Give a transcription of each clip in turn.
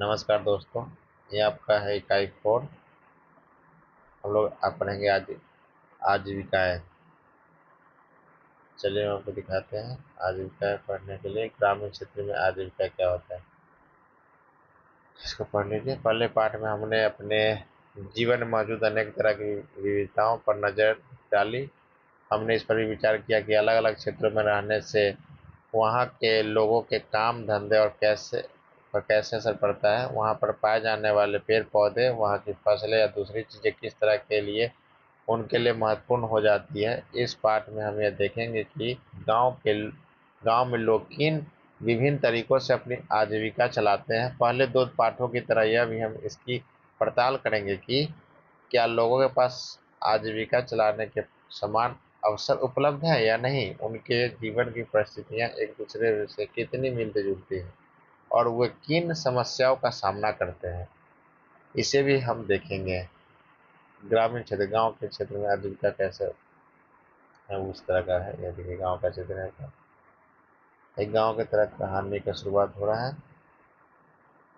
नमस्कार दोस्तों। ये आपका है इकाई 4। हम लोग आप पढ़ेंगे आज आजीविकाएँ। चलिए हम आपको दिखाते हैं आजीविकाएँ पढ़ने के लिए ग्रामीण क्षेत्र में आजीविका क्या होता है। इसको पढ़ लीजिए। पहले पाठ में हमने अपने जीवन में मौजूद अनेक तरह की विविधताओं पर नज़र डाली। हमने इस पर भी विचार किया कि अलग अलग क्षेत्रों में रहने से वहाँ के लोगों के काम धंधे और कैसे असर पड़ता है। वहाँ पर पाए जाने वाले पेड़ पौधे, वहाँ की फसलें या दूसरी चीज़ें किस तरह के लिए उनके लिए महत्वपूर्ण हो जाती है। इस पाठ में हम यह देखेंगे कि गांव में लोग किन विभिन्न तरीकों से अपनी आजीविका चलाते हैं। पहले दो पाठों की तरह यह भी हम इसकी पड़ताल करेंगे कि क्या लोगों के पास आजीविका चलाने के समान अवसर उपलब्ध है या नहीं, उनके जीवन की परिस्थितियां एक दूसरे से कितनी मिलती जुलती हैं और वे किन समस्याओं का सामना करते हैं, इसे भी हम देखेंगे। ग्रामीण क्षेत्र, गांव के क्षेत्र में आजीविका कैसे है, उस तरह का है। यह देखिए गांव का चित्र है। एक गांव की तरह कहानी का शुरुआत हो रहा है।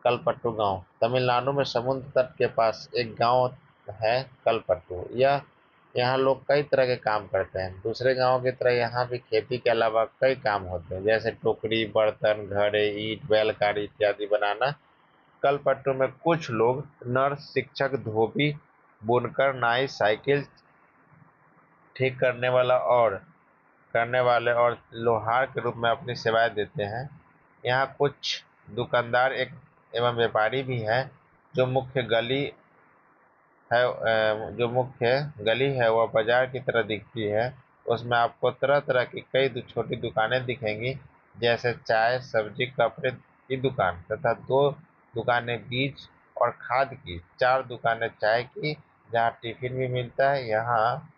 कलपट्टू गांव तमिलनाडु में समुद्र तट के पास एक गांव है। कलपट्टू यह यहाँ लोग कई तरह के काम करते हैं। दूसरे गांव की तरह यहाँ भी खेती के अलावा कई काम होते हैं, जैसे टोकरी, बर्तन, घड़े, ईंट, बैलगाड़ी इत्यादि बनाना। कलपट्टू में कुछ लोग नर्स, शिक्षक, धोबी, बुनकर, नाई, साइकिल ठीक करने वाले और लोहार के रूप में अपनी सेवाएं देते हैं। यहाँ कुछ दुकानदार एक एवं व्यापारी भी हैं। जो मुख्य गली जो मुख्य गली है वह बाजार की तरह दिखती है। उसमें आपको तरह तरह की कई छोटी दुकानें दिखेंगी, जैसे चाय, सब्जी, कपड़े की दुकान तथा दो दुकानें बीज और खाद की, चार दुकानें चाय की जहाँ टिफिन भी मिलता है। यहाँ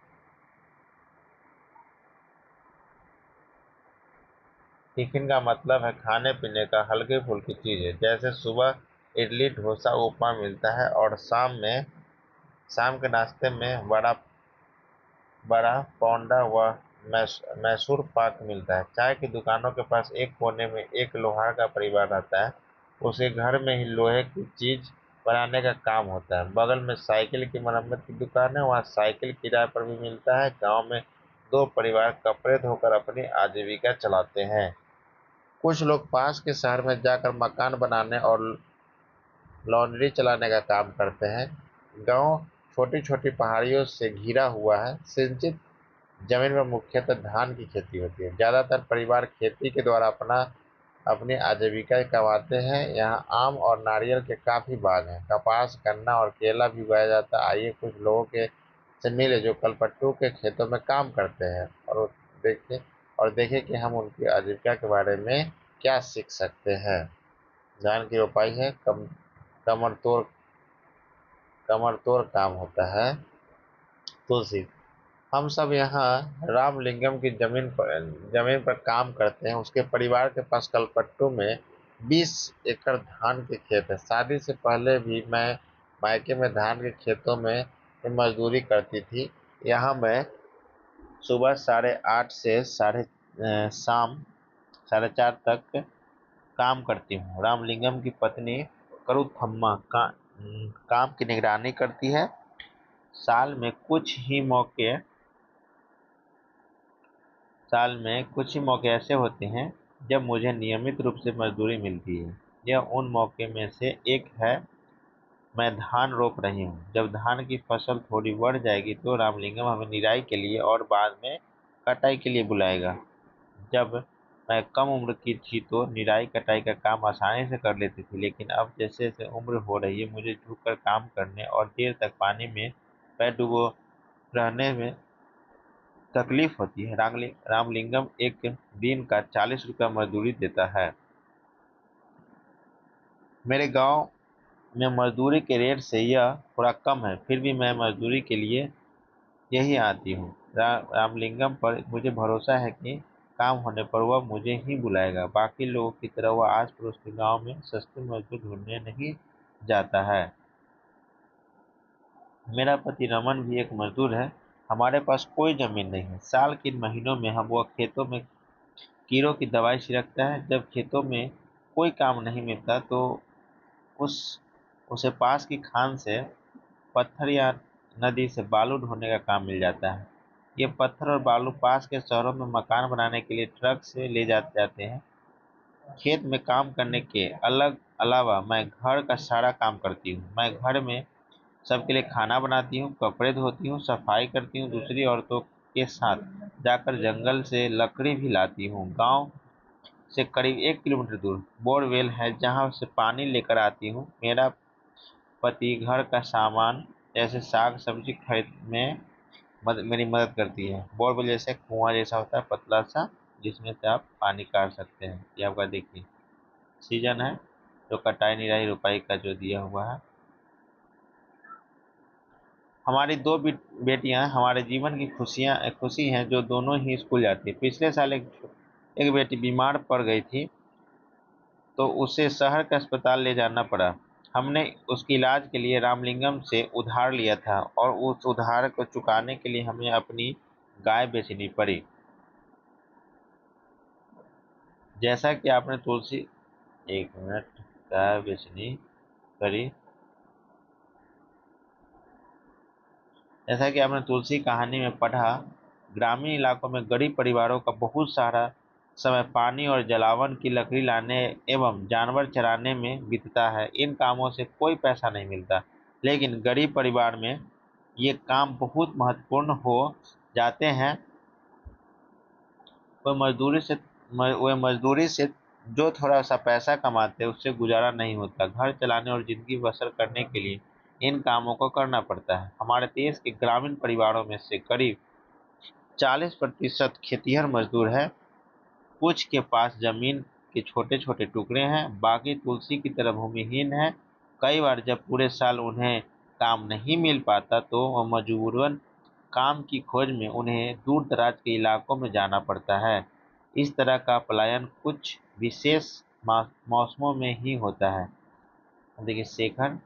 टिफिन का मतलब है खाने पीने का हल्की फुल्की चीजें, जैसे सुबह इडली, डोसा, उपमा मिलता है और शाम के नाश्ते में बड़ा पौंडा व मैसूर पाक मिलता है। चाय की दुकानों के पास एक कोने में एक लोहार का परिवार रहता है। उसके घर में ही लोहे की चीज बनाने का काम होता है। बगल में साइकिल की मरम्मत की दुकान है, वहाँ साइकिल किराए पर भी मिलता है। गांव में दो परिवार कपड़े धोकर अपनी आजीविका चलाते हैं। कुछ लोग पास के शहर में जाकर मकान बनाने और लॉन्ड्री चलाने का काम करते हैं। गांव छोटी छोटी पहाड़ियों से घिरा हुआ है। सिंचित जमीन में मुख्यतः धान की खेती होती है। ज्यादातर परिवार खेती के द्वारा अपनी आजीविका कमाते हैं। यहाँ आम और नारियल के काफी बाग हैं। कपास, गन्ना और केला भी उगाया जाता है। आइए कुछ लोगों के से मिले जो कलपट्टू के खेतों में काम करते हैं देखें देखें कि हम उनकी आजीविका के बारे में क्या सीख सकते हैं। धान की रोपाई है। कमर तोड़ कमर तोड़ काम होता है। तुलसी, हम सब यहाँ रामलिंगम की जमीन पर काम करते हैं। उसके परिवार के पास कलपट्टू में 20 एकड़ धान के खेत है। शादी से पहले भी मैं मायके में धान के खेतों में मजदूरी करती थी। यहाँ मैं सुबह 8:30 से शाम 4:30 तक काम करती हूँ। रामलिंगम की पत्नी करुथम्मा काम की निगरानी करती है। साल में कुछ ही मौके साल में कुछ ही मौके ऐसे होते हैं जब मुझे नियमित रूप से मजदूरी मिलती है। यह उन मौके में से एक है। मैं धान रोप रही हूँ। जब धान की फसल थोड़ी बढ़ जाएगी तो रामलिंगम हमें निराई के लिए और बाद में कटाई के लिए बुलाएगा। जब मैं कम उम्र की थी तो निराई कटाई का काम आसानी से कर लेती थी, लेकिन अब जैसे जैसे उम्र हो रही है मुझे झुककर काम करने और देर तक पानी में पैर डुबो रहने में तकलीफ होती है। रामलिंगम एक दिन का 40 रुपया मजदूरी देता है। मेरे गांव में मजदूरी के रेट से यह थोड़ा कम है, फिर भी मैं मजदूरी के लिए यही आती हूँ। रामलिंगम पर मुझे भरोसा है कि काम होने पर वह मुझे ही बुलाएगा। बाकी लोगों की तरह वह आस पड़ोस के गांव में सस्ते मजदूर ढूंढने नहीं जाता है। मेरा पति रमन भी एक मजदूर है। हमारे पास कोई जमीन नहीं है। साल के इन महीनों में हम वह खेतों में कीड़ों की दवाई छिड़कता है। जब खेतों में कोई काम नहीं मिलता तो उस उसे पास की खान से पत्थर या नदी से बालू ढोने का काम मिल जाता है। ये पत्थर और बालू पास के शहरों में मकान बनाने के लिए ट्रक से ले जाते जाते हैं। खेत में काम करने के अलग अलावा मैं घर का सारा काम करती हूँ। मैं घर में सबके लिए खाना बनाती हूँ, कपड़े धोती हूँ, सफाई करती हूँ, दूसरी औरतों के साथ जाकर जंगल से लकड़ी भी लाती हूँ। गांव से करीब 1 किलोमीटर दूर बोरवेल है जहाँ से पानी लेकर आती हूँ। मेरा पति घर का सामान जैसे साग सब्जी खरीद में मेरी मदद करती है। बोरवेल जैसे कुआं जैसा होता है, पतला सा, जिसमें से आप पानी काट सकते हैं। ये आपका देखिए सीजन है जो कटाई निराई रुपाई का जो दिया हुआ है। हमारी दो बेटियां हमारे जीवन की खुशी हैं जो दोनों ही स्कूल जाती है। पिछले साल एक बेटी बीमार पड़ गई थी तो उसे शहर के अस्पताल ले जाना पड़ा। हमने उसके इलाज के लिए रामलिंगम से उधार लिया था और उस उधार को चुकाने के लिए हमें अपनी गाय बेचनी पड़ी। जैसा कि आपने तुलसी एक मिनट गाय बेचनी पड़ी जैसा कि आपने तुलसी कहानी में पढ़ा, ग्रामीण इलाकों में गरीब परिवारों का बहुत सारा समय पानी और जलावन की लकड़ी लाने एवं जानवर चराने में बीतता है। इन कामों से कोई पैसा नहीं मिलता, लेकिन गरीब परिवार में ये काम बहुत महत्वपूर्ण हो जाते हैं। वह मजदूरी से वह मजदूरी से जो थोड़ा सा पैसा कमाते हैं उससे गुजारा नहीं होता। घर चलाने और जिंदगी बसर करने के लिए इन कामों को करना पड़ता है। हमारे देश के ग्रामीण परिवारों में से करीब 40% खेतिहर मजदूर हैं। कुछ के पास जमीन के छोटे छोटे टुकड़े हैं, बाकी तुलसी की तरह भूमिहीन हैं। कई बार जब पूरे साल उन्हें काम नहीं मिल पाता तो वह मजबूरन काम की खोज में उन्हें दूर दराज के इलाकों में जाना पड़ता है। इस तरह का पलायन कुछ विशेष मौसमों में ही होता है। देखिए शेखर,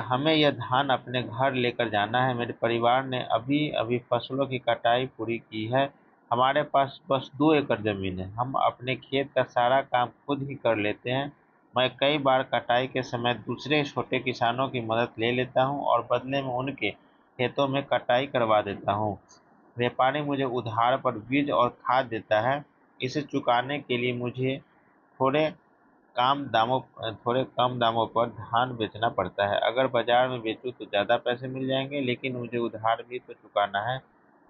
हमें यह धान अपने घर लेकर जाना है। मेरे परिवार ने अभी अभी फसलों की कटाई पूरी की है। हमारे पास बस 2 एकड़ जमीन है। हम अपने खेत का सारा काम खुद ही कर लेते हैं। मैं कई बार कटाई के समय दूसरे छोटे किसानों की मदद ले लेता हूँ और बदले में उनके खेतों में कटाई करवा देता हूँ। व्यापारी मुझे उधार पर बीज और खाद देता है। इसे चुकाने के लिए मुझे थोड़े थोड़े कम दामों पर धान बेचना पड़ता है। अगर बाजार में बेचूं तो ज़्यादा पैसे मिल जाएंगे, लेकिन मुझे उधार भी तो चुकाना है।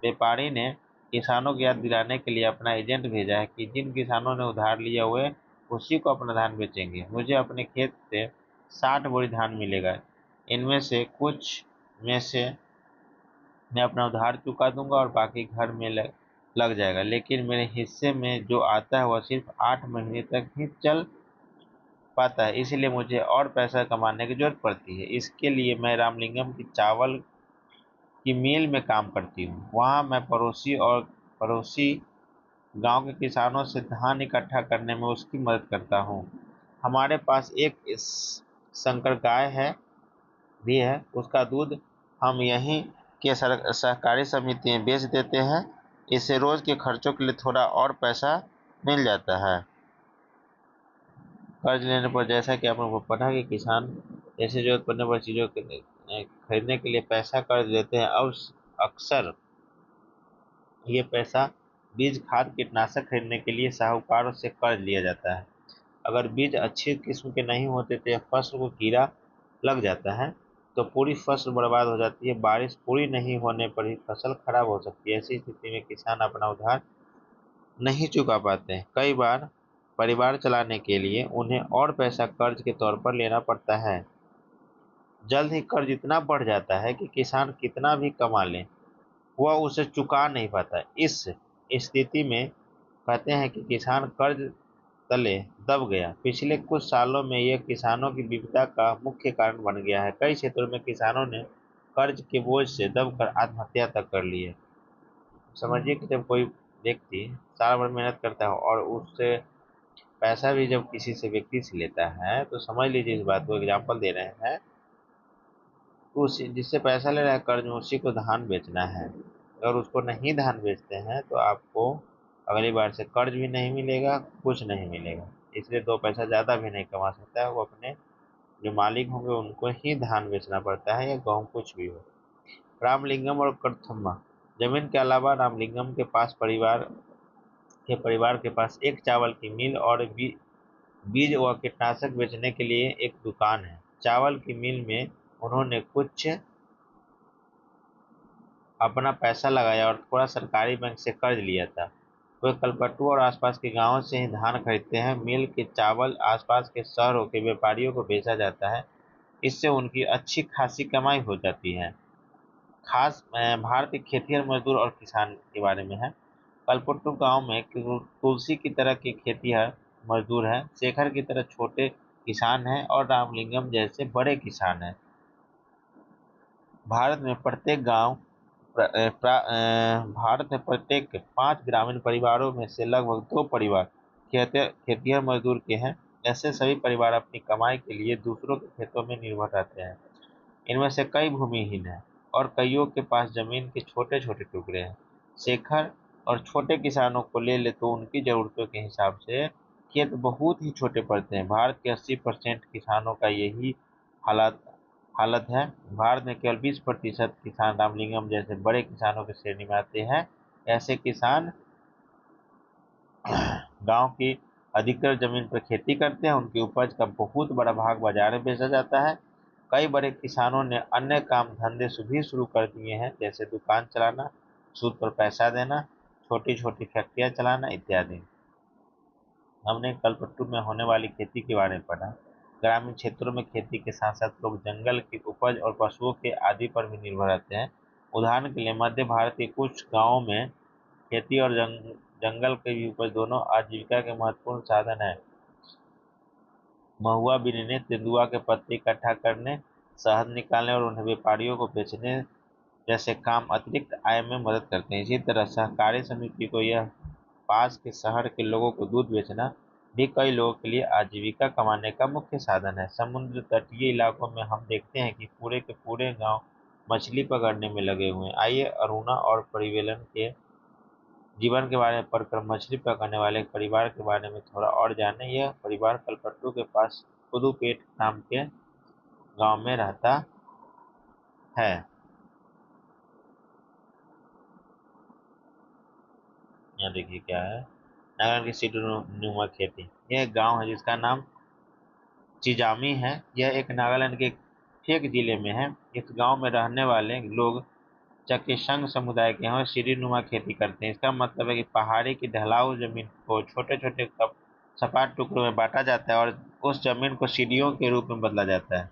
व्यापारी ने किसानों को याद दिलाने के लिए अपना एजेंट भेजा है कि जिन किसानों ने उधार लिया हुए उसी को अपना धान बेचेंगे। मुझे अपने खेत से 60 बोरी धान मिलेगा। इनमें से कुछ में से मैं अपना उधार चुका दूंगा और बाकी घर में लग जाएगा, लेकिन मेरे हिस्से में जो आता है वह सिर्फ 8 महीने तक ही चल पाता है। इसीलिए मुझे और पैसा कमाने की जरूरत पड़ती है। इसके लिए मैं रामलिंगम की चावल की मिल में काम करती हूँ। वहाँ मैं पड़ोसी गांव के किसानों से धान इकट्ठा करने में उसकी मदद करता हूँ। हमारे पास एक संकर गाय है भी है। उसका दूध हम यहीं के सहकारी समिति में बेच देते हैं। इससे रोज के खर्चों के लिए थोड़ा और पैसा मिल जाता है। कर्ज लेने पर, जैसा कि आपने पढ़ा कि किसान ऐसे जरूरत पड़ने पर चीजों के खरीदने के लिए पैसा कर्ज लेते हैं। अब अक्सर ये पैसा बीज खाद कीटनाशक खरीदने के लिए साहूकारों से कर्ज लिया जाता है। अगर बीज अच्छी किस्म के नहीं होते तो फसल को कीड़ा लग जाता है तो पूरी फसल बर्बाद हो जाती है। बारिश पूरी नहीं होने पर ही फसल खराब हो सकती है। ऐसी स्थिति में किसान अपना उधार नहीं चुका पाते हैं। कई बार परिवार चलाने के लिए उन्हें और पैसा कर्ज के तौर पर लेना पड़ता है। जल्द ही कर्ज इतना बढ़ जाता है कि किसान कितना भी कमा ले वह उसे चुका नहीं पाता। इस स्थिति में कहते हैं कि किसान कर्ज तले दब गया। पिछले कुछ सालों में यह किसानों की विपदा का मुख्य कारण बन गया है। कई क्षेत्रों में किसानों ने कर्ज के बोझ से दबकर आत्महत्या तक कर ली है। समझिए कि जब कोई व्यक्ति साल भर मेहनत करता है और उससे पैसा भी जब किसी से व्यक्ति से लेता है तो समझ लीजिए, इस बात को एग्जाम्पल दे रहे हैं, तो उसी जिससे पैसा ले रहा है कर्ज में उसी को धान बेचना है। अगर उसको नहीं धान बेचते हैं तो आपको अगली बार से कर्ज भी नहीं मिलेगा, कुछ नहीं मिलेगा। इसलिए 2 पैसा ज़्यादा भी नहीं कमा सकता है। वो अपने जो मालिक होंगे उनको ही धान बेचना पड़ता है या गेहूँ कुछ भी हो। रामलिंगम और कड़थम्मा। जमीन के अलावा रामलिंगम परिवार के पास एक चावल की मिल और बीज व कीटनाशक बेचने के लिए एक दुकान है। चावल की मिल में उन्होंने कुछ अपना पैसा लगाया और थोड़ा सरकारी बैंक से कर्ज लिया था। वे कलपट्टू और आसपास के गांवों से ही धान खरीदते हैं। मिल के चावल आसपास के शहरों के व्यापारियों को बेचा जाता है। इससे उनकी अच्छी खासी कमाई हो जाती है। भारतीय खेतिहर मजदूर और किसान के बारे में है। कलपट्टू गांव में तुलसी की तरह के खेतिहर मजदूर हैं, शेखर की तरह छोटे किसान हैं और रामलिंगम जैसे बड़े किसान हैं। भारत में प्रत्येक गांव भारत में प्रत्येक 5 ग्रामीण परिवारों में से लगभग 2 परिवार खेतिहर मजदूर के हैं। ऐसे सभी परिवार अपनी कमाई के लिए दूसरों के खेतों में निर्भर रहते हैं। इनमें से कई भूमिहीन हैं और कईयों के पास जमीन के छोटे छोटे टुकड़े हैं। शेखर और छोटे किसानों को ले तो उनकी जरूरतों के हिसाब से खेत बहुत ही छोटे पड़ते हैं। भारत के 80% किसानों का यही हालात हालत है। भारत में केवल 20% किसान रामलिंगम जैसे बड़े किसानों की श्रेणी में आते हैं। ऐसे किसान गांव की अधिकतर जमीन पर खेती करते हैं। उनकी उपज का बहुत बड़ा भाग बाजार में बेचा जाता है। कई बड़े किसानों ने अन्य काम धंधे भी शुरू कर दिए हैं, जैसे दुकान चलाना, सूद पर पैसा देना, छोटी छोटी फैक्ट्रियां चलाना इत्यादि। हमने कलपट्टू में होने वाली खेती के बारे में पढ़ा। ग्रामीण क्षेत्रों में खेती के साथ साथ लोग जंगल की उपज और पशुओं के आदि पर भी निर्भर रहते हैं। उदाहरण के लिए मध्य भारत के कुछ गांवों में खेती और जंगल की उपज दोनों आजीविका के महत्वपूर्ण साधन है। महुआ बीनने, तेंदुआ के पत्ते इकट्ठा करने, शहद निकालने और उन्हें व्यापारियों को बेचने जैसे काम अतिरिक्त आय में मदद करते हैं। इसी तरह सहकारी समिति को यह पास के शहर के लोगों को दूध बेचना भी कई लोगों के लिए आजीविका कमाने का मुख्य साधन है। समुद्र तटीय इलाकों में हम देखते हैं कि पूरे के पूरे गांव मछली पकड़ने में लगे हुए हैं। आइए अरुणा और परिवेलन के जीवन के बारे में पढ़कर मछली पकड़ने वाले एक परिवार के बारे में थोड़ा और जाने। यह परिवार कलपट्टू के पास पुदुपेट नाम के गांव में रहता है। यहाँ देखिए क्या है, नागालैंड की सीडो नुमा खेती। यह एक गांव है जिसका नाम चिजामी है। यह एक नागालैंड के फेक जिले में है। इस गांव में रहने वाले लोग चकेशंग समुदाय के हैं और सीढ़ी नुमा खेती करते हैं। इसका मतलब है कि पहाड़ी की ढलाऊ जमीन को छोटे छोटे सपाट टुकड़ों में बांटा जाता है और उस जमीन को सीढ़ियों के रूप में बदला जाता है।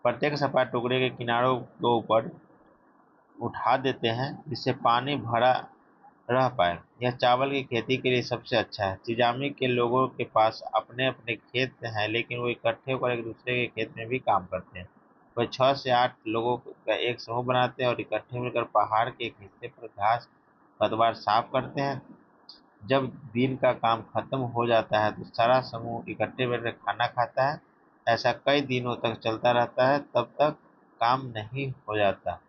प्रत्येक सपाट टुकड़े के किनारों को ऊपर उठा देते हैं जिससे पानी भरा रह पाए। यह चावल की खेती के लिए सबसे अच्छा है। चिजामी के लोगों के पास अपने अपने खेत हैं, लेकिन वो इकट्ठे होकर एक दूसरे के खेत में भी काम करते हैं। वे 6 से 8 लोगों का एक समूह बनाते हैं और इकट्ठे मिलकर पहाड़ के एक हिस्से पर घास पतवार साफ करते हैं। जब दिन का काम खत्म हो जाता है तो सारा समूह इकट्ठे बैठकर खाना खाता है। ऐसा कई दिनों तक चलता रहता है, तब तक काम नहीं हो जाता।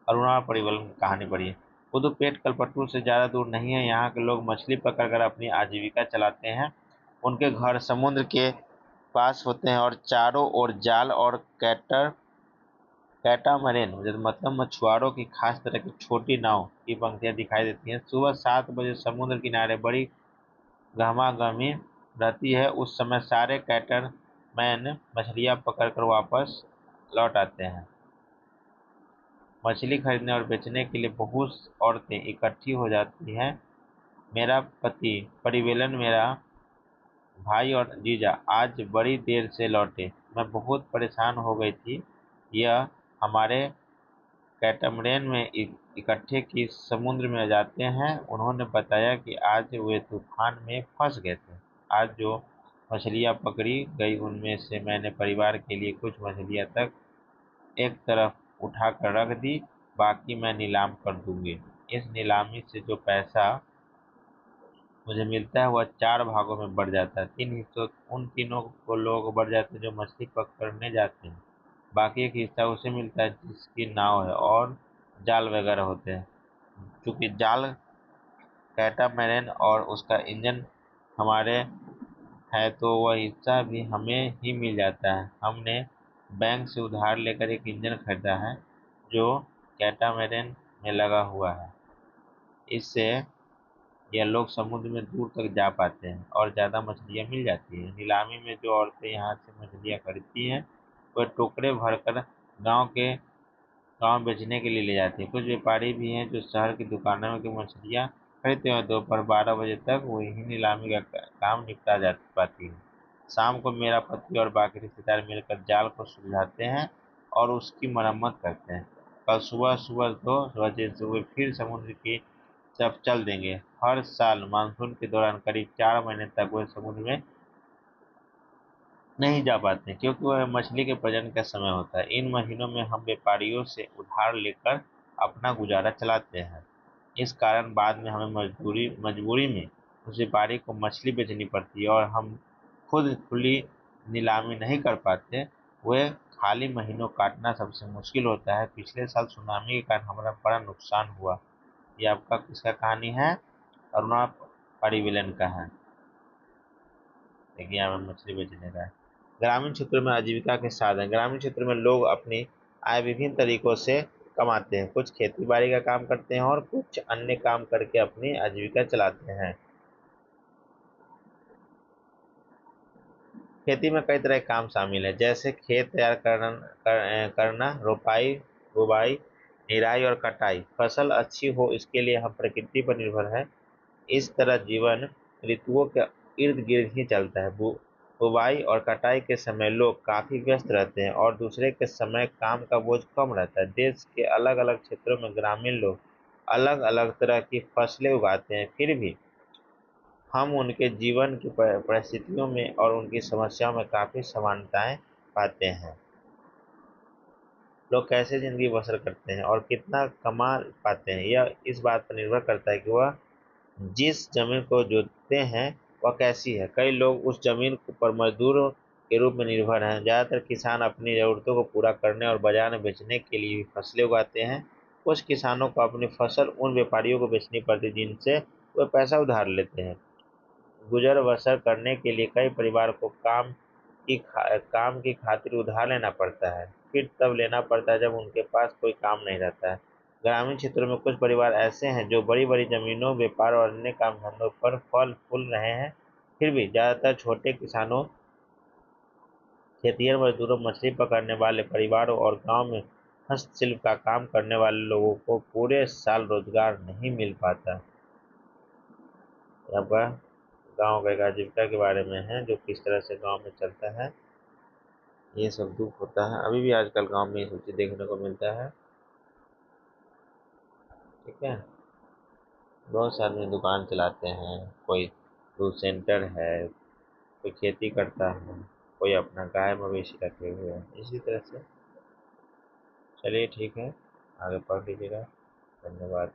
अरुणा परिवहन की कहानी पढ़िए। पुदुपेट कलपट्टू से ज्यादा दूर नहीं है। यहाँ के लोग मछली पकड़कर अपनी आजीविका चलाते हैं। उनके घर समुद्र के पास होते हैं और चारों ओर जाल और कैटामरेन मतलब मछुआरों की खास तरह की छोटी नाव की पंक्तियां दिखाई देती हैं। सुबह 7 बजे समुद्र किनारे बड़ी गहमागहमी रहती है। उस समय सारे कैटरमैन मछलियां पकड़कर वापस लौट आते हैं। मछली खरीदने और बेचने के लिए बहुत औरतें इकट्ठी हो जाती हैं। मेरा पति परिवेलन, मेरा भाई और जीजा आज बड़ी देर से लौटे। मैं बहुत परेशान हो गई थी। यह हमारे कैटमरेन में इकट्ठे की समुद्र में जाते हैं। उन्होंने बताया कि आज वे तूफान में फंस गए थे। आज जो मछलियां पकड़ी गई उनमें से मैंने परिवार के लिए कुछ मछलियां तक एक तरफ उठाकर रख दी, बाकी मैं नीलाम कर दूंगी। इस नीलामी से जो पैसा मुझे मिलता है वह 4 भागों में बढ़ जाता है। 3 हिस्सों उन तीनों को लोग बढ़ जाते हैं जो मछली पकड़ने जाते हैं। बाकी एक हिस्सा उसे मिलता है जिसकी नाव है और जाल वगैरह होते हैं। चूंकि जाल कैटामैरान और उसका इंजन हमारे है तो वह हिस्सा भी हमें ही मिल जाता है। हमने बैंक से उधार लेकर एक इंजन खरीदा है जो कैटामैरान में लगा हुआ है। इससे यह लोग समुद्र में दूर तक जा पाते हैं और ज्यादा मछलियां मिल जाती हैं। नीलामी में जो औरतें यहाँ से मछलियां खरीदती हैं वह टोकरे भरकर गांव बेचने के लिए ले जाती हैं। कुछ व्यापारी भी हैं जो शहर की दुकानों में की मछलियां खरीदते हैं। दोपहर 12 बजे तक वही नीलामी का काम निपटा जा पाती है। शाम को मेरा पति और बाकी रिश्तेदार मिलकर जाल को सुलझाते हैं और उसकी मरम्मत करते हैं। कल सुबह सुबह 2 बजे से वे फिर समुद्र की तरफ चल देंगे। हर साल मानसून के दौरान करीब 4 महीने तक वे समुद्र में नहीं जा पाते क्योंकि वह मछली के प्रजनन का समय होता है। इन महीनों में हम व्यापारियों से उधार लेकर अपना गुजारा चलाते हैं। इस कारण बाद में हमें मजबूरी में उस व्यापारी को मछली बेचनी पड़ती है और हम खुद खुली नीलामी नहीं कर पाते। वह खाली महीनों काटना सबसे मुश्किल होता है। पिछले साल सुनामी के कारण हमारा बड़ा नुकसान हुआ। ये आपका किसका कहानी है? अरुणा परिविलन का है। देखिए यहाँ में मछली बेचने का है। ग्रामीण क्षेत्रों में आजीविका के साधन। ग्रामीण क्षेत्रों में लोग अपनी आय विभिन्न तरीकों से कमाते हैं। कुछ खेती बाड़ी का काम करते हैं और कुछ अन्य काम करके अपनी आजीविका चलाते हैं। खेती में कई तरह के काम शामिल है जैसे खेत तैयार करना, रोपाई, बुवाई, निराई और कटाई। फसल अच्छी हो इसके लिए हम प्रकृति पर निर्भर है। इस तरह जीवन ऋतुओं के इर्द गिर्द ही चलता है। बुवाई और कटाई के समय लोग काफी व्यस्त रहते हैं और दूसरे के समय काम का बोझ कम रहता है। देश के अलग अलग क्षेत्रों में ग्रामीण लोग अलग अलग तरह की फसलें उगाते हैं। फिर भी हम उनके जीवन की परिस्थितियों में और उनकी समस्याओं में काफी समानताएं पाते हैं। लोग कैसे जिंदगी बसर करते हैं और कितना कमा पाते हैं यह इस बात पर निर्भर करता है कि वह जिस जमीन को जोतते हैं वह कैसी है। कई लोग उस जमीन पर मजदूर के रूप में निर्भर हैं। ज्यादातर किसान अपनी जरूरतों को पूरा करने और बाजार में बेचने के लिए भी फसलें उगाते हैं। कुछ किसानों को अपनी फसल उन व्यापारियों को बेचनी पड़ती है जिनसे वे पैसा उधार लेते हैं। गुजर बसर करने के लिए कई परिवार को काम की खातिर उधार लेना पड़ता है। फिर तब लेना पड़ता है जब उनके पास कोई काम नहीं रहता है। ग्रामीण क्षेत्रों में कुछ परिवार ऐसे हैं जो बड़ी बड़ी जमीनों, व्यापार और अन्य काम धंधों पर फल फूल रहे हैं। फिर भी ज्यादातर छोटे किसानों, खेतिहर मजदूरों, मछली पकड़ने वाले परिवारों और गांव में हस्तशिल्प का काम करने वाले लोगों को पूरे साल रोजगार नहीं मिल पाता। यहाँ पर गांव का एक आजीविका के बारे में है जो किस तरह से गांव में चलता है। ये सब दुख होता है। अभी भी आजकल गांव में ये सब चीज देखने को मिलता है। ठीक है। बहुत से आदमी दुकान चलाते हैं, कोई दूध सेंटर है, कोई खेती करता है, कोई अपना गाय मवेशी रखे हुए हैं। इसी तरह से चलिए ठीक है, आगे पढ़ लीजिएगा। धन्यवाद।